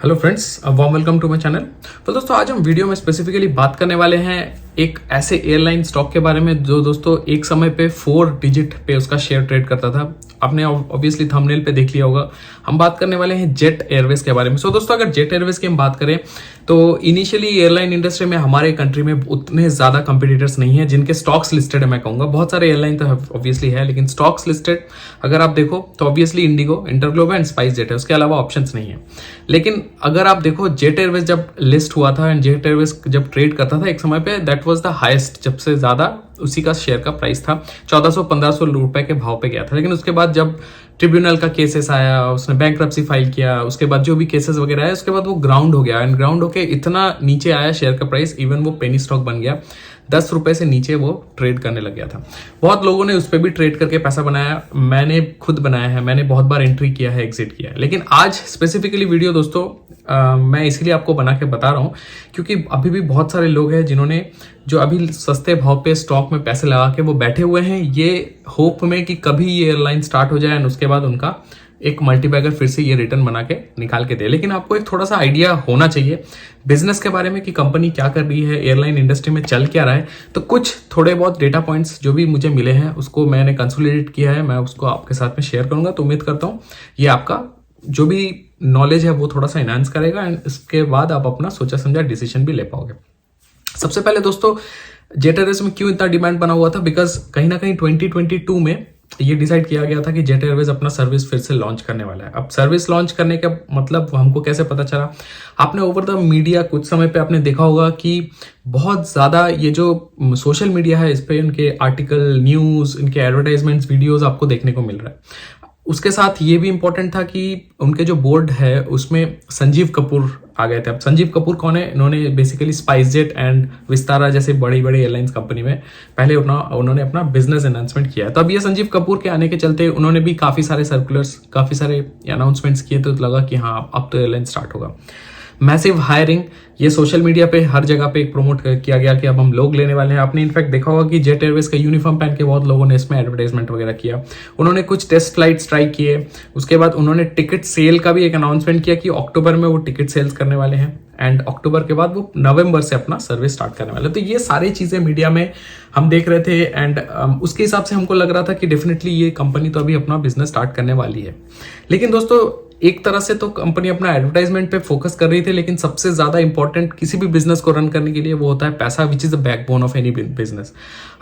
Hello friends, warm welcome to my channel. तो दोस्तों आज हम वीडियो में स्पेसिफिकली बात करने वाले हैं एक ऐसे एयरलाइन स्टॉक के बारे में जो दोस्तों एक समय पे 4 डिजिट पे उसका शेयर ट्रेड करता था। आपने ऑब्वियसली थंबनेल पे देख लिया होगा। हम बात करने वाले हैं जेट एयरवेज के बारे में। सो दोस्तों अगर जेट एयरवेज की हम बात करें तो इनिशियली एयरलाइन इंडस्ट्री में हमारे कंट्री में उतने ज्यादा कंपटीटर्स नहीं है जिनके स्टॉक्स लिस्टेड है। मैं कहूंगा बहुत सारे एयरलाइन तो ऑब्वियसली है, लेकिन स्टॉक्स लिस्टेड अगर आप देखो तो obviously Indigo, InterGlobe and spice jet है, उसके अलावा ऑप्शंस नहीं है। लेकिन अगर आप देखो जेट एयरवेज जब लिस्ट हुआ था एंड जेट एयरवेज जब ट्रेड करता था एक समय पे, दैट वाज द हाईएस्ट, जब से ज्यादा उसी का शेयर का प्राइस था 1400-1500 रुपए के भाव पे गया था। लेकिन उसके बाद जब ट्रिब्यूनल का केसेस आया, उसने बैंक्रप्सी फाइल किया, उसके बाद जो भी केसेस वगैरह आए उसके बाद वो ग्राउंड हो गया एंड ग्राउंड होके इतना नीचे आया शेयर का प्राइस, इवन वो पेनी स्टॉक बन गया। 10 रुपए से नीचे वो ट्रेड करने लग गया था। बहुत लोगों ने उस पर भी ट्रेड करके पैसा बनाया, मैंने खुद बनाया है, मैंने बहुत बार एंट्री किया है, एग्जिट किया है। लेकिन आज स्पेसिफिकली वीडियो दोस्तों मैं इसलिए आपको बना के बता रहा हूं क्योंकि अभी भी बहुत सारे लोग हैं जिन्होंने जो अभी सस्ते भाव पे स्टॉक में पैसे लगा के वो बैठे हुए हैं ये होप में कि कभी ये एयरलाइन स्टार्ट हो जाए एंड उसके बाद उनका एक मल्टीबैगर फिर से ये रिटर्न बना के निकाल के दे। लेकिन आपको एक थोड़ा सा आइडिया होना चाहिए बिजनेस के बारे में कि कंपनी क्या कर रही है, एयरलाइन इंडस्ट्री में चल क्या रहा है। तो कुछ थोड़े बहुत डेटा पॉइंट्स जो भी मुझे मिले हैं उसको मैंने कंसोलिडेट किया है, मैं उसको आपके साथ में शेयर करूंगा। तो उम्मीद करता हूँ ये आपका जो भी नॉलेज है वो थोड़ा सा एनहांस करेगा एंड इसके बाद आप अपना सोचा समझा डिसीजन भी ले पाओगे। सबसे पहले दोस्तों जेट एयरवेज में क्यों इतना डिमांड बना हुआ था, बिकॉज कहीं ना कहीं 2022 में ये डिसाइड किया गया था कि जेट एयरवेज अपना सर्विस फिर से लॉन्च करने वाला है। अब सर्विस लॉन्च करने का मतलब हमको कैसे पता चला, आपने ओवर द मीडिया कुछ समय पे आपने देखा होगा कि बहुत ज्यादा ये जो सोशल मीडिया है इस पे इनके आर्टिकल, न्यूज, इनके एडवर्टाइजमेंट्स, वीडियोस आपको देखने को मिल रहा है। उसके साथ ये भी इंपॉर्टेंट था कि उनके जो बोर्ड है उसमें संजीव कपूर आ गए थे। अब संजीव कपूर कौन है? इन्होंने basically spice jet and Vistara जैसे बड़ी बड़ी एयरलाइंस कंपनी में पहले उन्होंने अपना बिजनेस एनहांसमेंट किया है। तो अब ये संजीव कपूर के आने के चलते उन्होंने भी काफी सारे सर्कुलर्स, काफी सारे अनाउंसमेंट्स किए, तो लगा कि हाँ अब तो एयरलाइन स्टार्ट होगा। मैसिव हायरिंग, ये सोशल मीडिया पे हर जगह पे प्रमोट किया गया कि अब हम लोग लेने वाले हैं। आपने इनफैक्ट देखा होगा कि जेट एयरवेज का यूनिफॉर्म पहन के बहुत लोगों ने इसमें एडवर्टाइजमेंट वगैरह किया। उन्होंने कुछ टेस्ट फ्लाइट्स ट्राई किए, उसके बाद उन्होंने टिकट सेल का भी एक अनाउंसमेंट किया कि अक्टूबर में वो टिकट सेल्स करने वाले हैं एंड अक्टूबर के बाद वो नवंबर से अपना सर्विस स्टार्ट करने वाले। तो ये सारी चीजें मीडिया में हम देख रहे थे एंड उसके हिसाब से हमको लग रहा था कि डेफिनेटली ये कंपनी तो अभी अपना बिजनेस स्टार्ट करने वाली है। लेकिन दोस्तों एक तरह से तो कंपनी अपना एडवर्टाइजमेंट पे फोकस कर रही थी, लेकिन सबसे ज्यादा इंपॉर्टेंट किसी भी बिजनेस को रन करने के लिए वो होता है पैसा, which is the backbone of any business.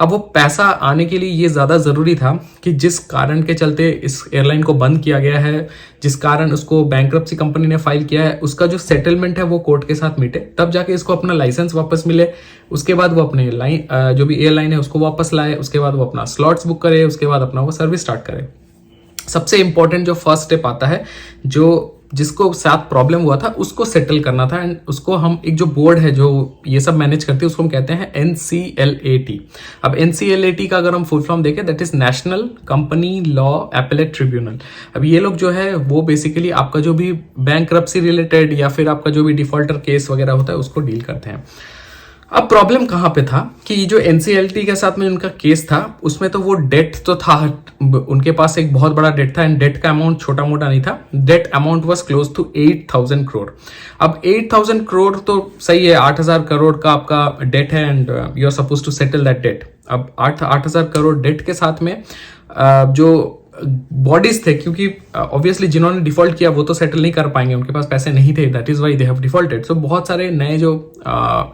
अब वो पैसा आने के लिए ये ज्यादा जरूरी था कि जिस कारण के चलते इस एयरलाइन को बंद किया गया है, जिस कारण उसको बैंक्रप्सी कंपनी ने फाइल किया है, उसका जो सेटलमेंट है वो कोर्ट के साथ मिटे, तब जाके इसको अपना लाइसेंस वापस मिले। उसके बाद वो अपने लाइन जो भी एयरलाइन है उसको वापस लाए, उसके बाद वो अपना स्लॉट्स बुक करे, उसके बाद अपना वो सर्विस स्टार्ट करे। सबसे इंपॉर्टेंट जो फर्स्ट स्टेप आता है, जो जिसको साथ प्रॉब्लम हुआ था उसको सेटल करना था एंड उसको हम एक जो बोर्ड है जो ये सब मैनेज करती है उसको हम कहते हैं NCLAT। अब NCLAT का अगर हम फुल फॉर्म देखें, that is national company law appellate tribunal. अब ये लोग जो है वो बेसिकली आपका जो भी बैंक्रप्सी रिलेटेड या फिर आपका जो भी डिफॉल्टर केस वगैरह होता है उसको डील करते हैं। अब प्रॉब्लम कहां पे था कि जो NCLT के साथ में उनका केस था उसमें तो वो डेट तो था, उनके पास एक बहुत बड़ा डेट था एंड डेट का अमाउंट छोटा मोटा नहीं था। Debt amount was close to 8,000 crore. अब 8,000 करोड़ तो सही है, 8,000 करोड़ का आपका डेट है and you are suppose to settle that debt. अब 8,000 करोड़ डेट के साथ में जो बॉडीज थे, क्योंकि ऑब्वियसली जिन्होंने डिफॉल्ट किया वो तो सेटल नहीं कर पाएंगे, उनके पास पैसे नहीं थे, that is why they have defaulted. So बहुत सारे नए जो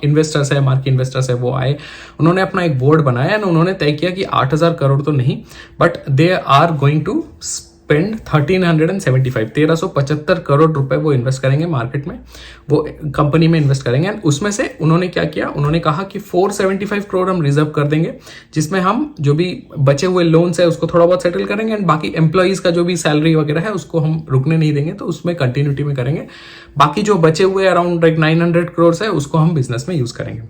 इन्वेस्टर्स है, मार्केट इन्वेस्टर्स है, वो आए, उन्होंने अपना एक बोर्ड बनाया और उन्होंने तय किया कि 8,000 करोड़ तो नहीं, but they are going to spend 1375 crore रुपए वो इन्वेस्ट करेंगे मार्केट में, वो कंपनी में इन्वेस्ट करेंगे। एंड उसमें से उन्होंने क्या किया, उन्होंने कहा कि 475 करोड़ हम रिजर्व कर देंगे, जिसमें हम जो भी बचे हुए लोन्स है उसको थोड़ा बहुत सेटल करेंगे एंड बाकी एम्प्लॉइज का जो भी सैलरी वगैरह है उसको हम रुकने नहीं देंगे, तो उसमें कंटिन्यूटी में करेंगे। बाकी जो बचे हुए अराउंड 900 करोड़ है उसको हम बिजनेस में यूज करेंगे।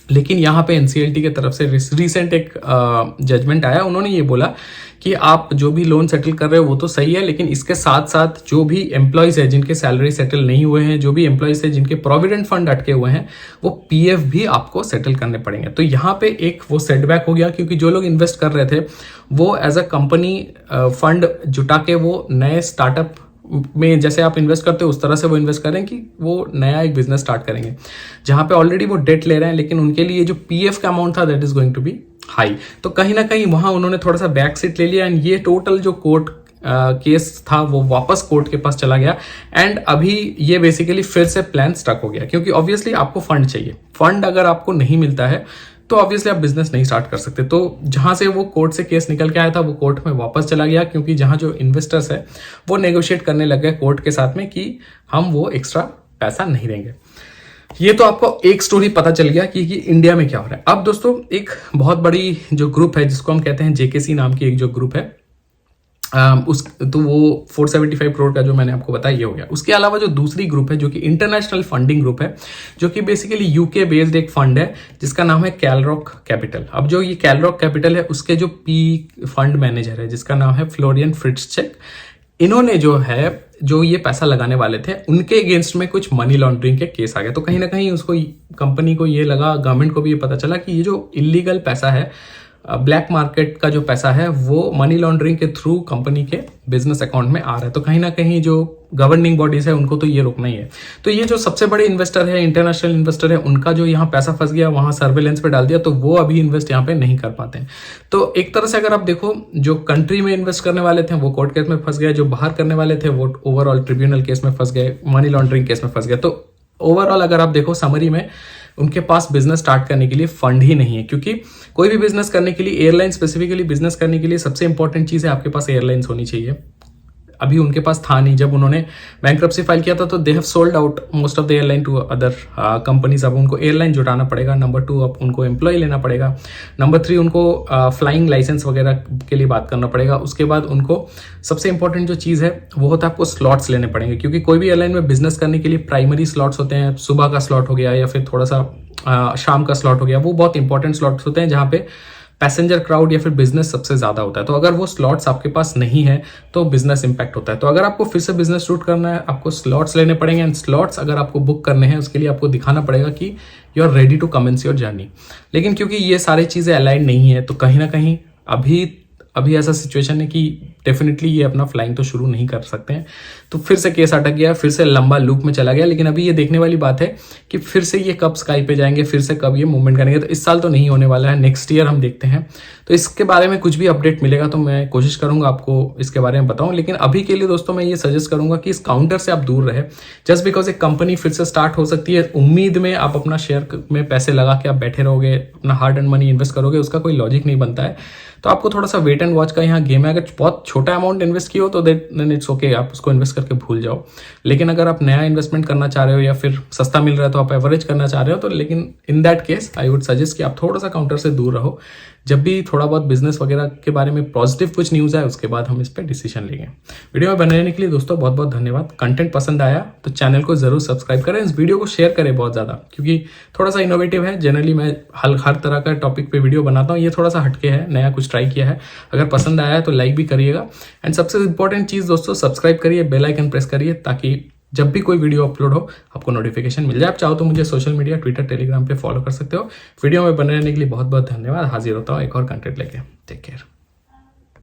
लेकिन यहाँ पे NCLT की तरफ से रिसेंट एक जजमेंट आया, उन्होंने ये बोला कि आप जो भी लोन सेटल कर रहे हो वो तो सही है, लेकिन इसके साथ साथ जो भी एम्प्लॉयज है जिनके सैलरी सेटल नहीं हुए हैं, जो भी एम्प्लॉयज है जिनके प्रोविडेंट फंड अटके हुए हैं, वो PF भी आपको सेटल करने पड़ेंगे। तो यहाँ पे एक वो सेटबैक हो गया, क्योंकि जो लोग इन्वेस्ट कर रहे थे वो एज अ कंपनी फंड जुटा के वो नए स्टार्टअप में जैसे आप इन्वेस्ट करते हो उस तरह से वो इन्वेस्ट करें कि वो नया एक बिजनेस स्टार्ट करेंगे, जहां पे ऑलरेडी वो डेट ले रहे हैं, लेकिन उनके लिए जो पीएफ का अमाउंट था that is going to be high. तो कहीं ना कहीं वहां उन्होंने थोड़ा सा बैक सीट ले लिया एंड ये टोटल जो कोर्ट केस था वो वापस कोर्ट के पास चला गया एंड अभी ये बेसिकली फिर से प्लान स्टक हो गया, क्योंकि ऑब्वियसली आपको फंड चाहिए। फंड अगर आपको नहीं मिलता है तो ऑब्वियसली आप बिजनेस नहीं स्टार्ट कर सकते। तो जहां से वो कोर्ट से केस निकल के आया था वो कोर्ट में वापस चला गया, क्योंकि जहां जो इन्वेस्टर्स है वो नेगोशिएट करने लग गए कोर्ट के साथ में कि हम वो एक्स्ट्रा पैसा नहीं देंगे। ये तो आपको एक स्टोरी पता चल गया कि इंडिया में क्या हो रहा है। अब दोस्तों एक बहुत बड़ी जो ग्रुप है जिसको हम कहते हैं जेकेसी नाम की एक जो ग्रुप है, तो वो 475 करोड़ का जो मैंने आपको बताया ये हो गया। उसके अलावा जो दूसरी ग्रुप है जो कि इंटरनेशनल फंडिंग ग्रुप है, जो कि बेसिकली यूके बेस्ड एक फंड है जिसका नाम है कैलरॉक कैपिटल। अब जो ये कैलरॉक कैपिटल है उसके जो पी फंड मैनेजर है जिसका नाम है फ्लोरियन फ्रिट्जचेक, इन्होंने जो ये पैसा लगाने वाले थे उनके अगेंस्ट में कुछ मनी लॉन्ड्रिंग के केस आ गए। तो कहीं ना कहीं उसको कंपनी को ये लगा, गवर्नमेंट को भी ये पता चला कि ये जो इलीगल पैसा है, ब्लैक मार्केट का जो पैसा है वो मनी लॉन्ड्रिंग के थ्रू कंपनी के बिजनेस अकाउंट में आ रहा है। तो कहीं ना कहीं जो गवर्निंग बॉडीज है उनको तो ये रोकना ही है। तो ये जो सबसे बड़े इन्वेस्टर है, इंटरनेशनल इन्वेस्टर है, उनका जो यहाँ पैसा फंस गया वहां सर्वेलेंस पे डाल दिया, तो वो अभी इन्वेस्ट यहाँ पे नहीं कर पाते हैं। तो एक तरह से अगर आप देखो, जो कंट्री में इन्वेस्ट करने वाले थे वो कोर्ट केस में फंस गए, जो बाहर करने वाले थे वो ओवरऑल ट्रिब्यूनल केस में फंस गए, मनी लॉन्ड्रिंग केस में फंस गए। तो ओवरऑल अगर आप देखो समरी में, उनके पास बिजनेस स्टार्ट करने के लिए फंड ही नहीं है, क्योंकि कोई भी बिजनेस करने के लिए, एयरलाइन स्पेसिफिकली बिजनेस करने के लिए सबसे इंपॉर्टेंट चीज है आपके पास एयरलाइंस होनी चाहिए। अभी उनके पास था नहीं। जब उन्होंने बैंक्रप्सी फाइल किया था तो they have sold out most of the airline to other companies. अब उनको एयरलाइन जुटाना पड़ेगा। नंबर 2 अब उनको एम्प्लॉय लेना पड़ेगा। नंबर 3 उनको फ्लाइंग लाइसेंस वगैरह के लिए बात करना पड़ेगा। उसके बाद उनको सबसे इंपॉर्टेंट जो चीज़ है वो होता है आपको स्लॉट्स लेने पड़ेंगे, क्योंकि कोई भी एयरलाइन में बिजनेस करने के लिए प्राइमरी स्लॉट्स होते हैं। सुबह का स्लॉट हो गया या फिर थोड़ा सा शाम का स्लॉट हो गया, वो बहुत इंपॉर्टेंट स्लॉट्स होते हैं जहाँ पे पैसेंजर क्राउड या फिर बिजनेस सबसे ज्यादा होता है। तो अगर वो स्लॉट्स आपके पास नहीं है तो बिजनेस इंपैक्ट होता है। तो अगर आपको फिर से बिजनेस शूट करना है, आपको स्लॉट्स लेने पड़ेंगे एंड स्लॉट्स अगर आपको बुक करने हैं उसके लिए आपको दिखाना पड़ेगा कि you are ready to commence your journey. लेकिन क्योंकि ये सारी चीजें अलाइन नहीं है तो कहीं ना कहीं अभी ऐसा सिचुएशन है कि डेफिनेटली ये अपना फ्लाइंग तो शुरू नहीं कर सकते हैं। तो फिर से केस अटक गया, फिर से लंबा लूप में चला गया। लेकिन अभी ये देखने वाली बात है कि फिर से ये कब स्काई पे जाएंगे, फिर से कब ये मूवमेंट करेंगे। तो इस साल तो नहीं होने वाला है, नेक्स्ट ईयर हम देखते हैं। तो इसके बारे में कुछ भी अपडेट मिलेगा तो मैं कोशिश करूंगा आपको इसके बारे में बताऊं। लेकिन अभी के लिए दोस्तों मैं ये सजेस्ट करूंगा कि इस काउंटर से आप दूर रहे। जस्ट बिकॉज एक कंपनी फिर से स्टार्ट हो सकती है, उम्मीद में आप अपना शेयर में पैसे लगा के आप बैठे रहोगे, अपना हार्ड एंड मनी इन्वेस्ट करोगे, उसका कोई लॉजिक नहीं बनता है। तो आपको थोड़ा सा वेट एंड वॉच का यहाँ गेम है। अगर बहुत छोटा अमाउंट इन्वेस्ट किया हो तो देन इट्स ओके, आप उसको इन्वेस्ट करके भूल जाओ। लेकिन अगर आप नया इन्वेस्टमेंट करना चाह रहे हो या फिर सस्ता मिल रहा है तो आप एवरेज करना चाह रहे हो, तो लेकिन in that case I would suggest कि आप थोड़ा सा काउंटर से दूर रहो। जब भी थोड़ा बहुत बिजनेस वगैरह के बारे में पॉजिटिव कुछ न्यूज़ है उसके बाद हम इस पर डिसीजन लेंगे। वीडियो में बने रहने के लिए दोस्तों बहुत बहुत धन्यवाद। कंटेंट पसंद आया तो चैनल को जरूर सब्सक्राइब करें, इस वीडियो को शेयर करें बहुत ज़्यादा, क्योंकि थोड़ा सा इनोवेटिव है। जनरली मैं हर तरह का टॉपिक पे वीडियो बनाता हूँ, ये थोड़ा सा हटके है, नया कुछ ट्राई किया है। अगर पसंद आया है तो लाइक भी करिएगा एंड सबसे इंपॉर्टेंट चीज़ दोस्तों सब्सक्राइब करिए, बेल आइकन प्रेस करिए ताकि जब भी कोई वीडियो अपलोड हो आपको नोटिफिकेशन मिल जाए। आप चाहो तो मुझे सोशल मीडिया ट्विटर टेलीग्राम पे फॉलो कर सकते हो। वीडियो में बने रहने के लिए बहुत बहुत धन्यवाद। हाजिर होता हूँ एक और कंटेंट लेके। Take care.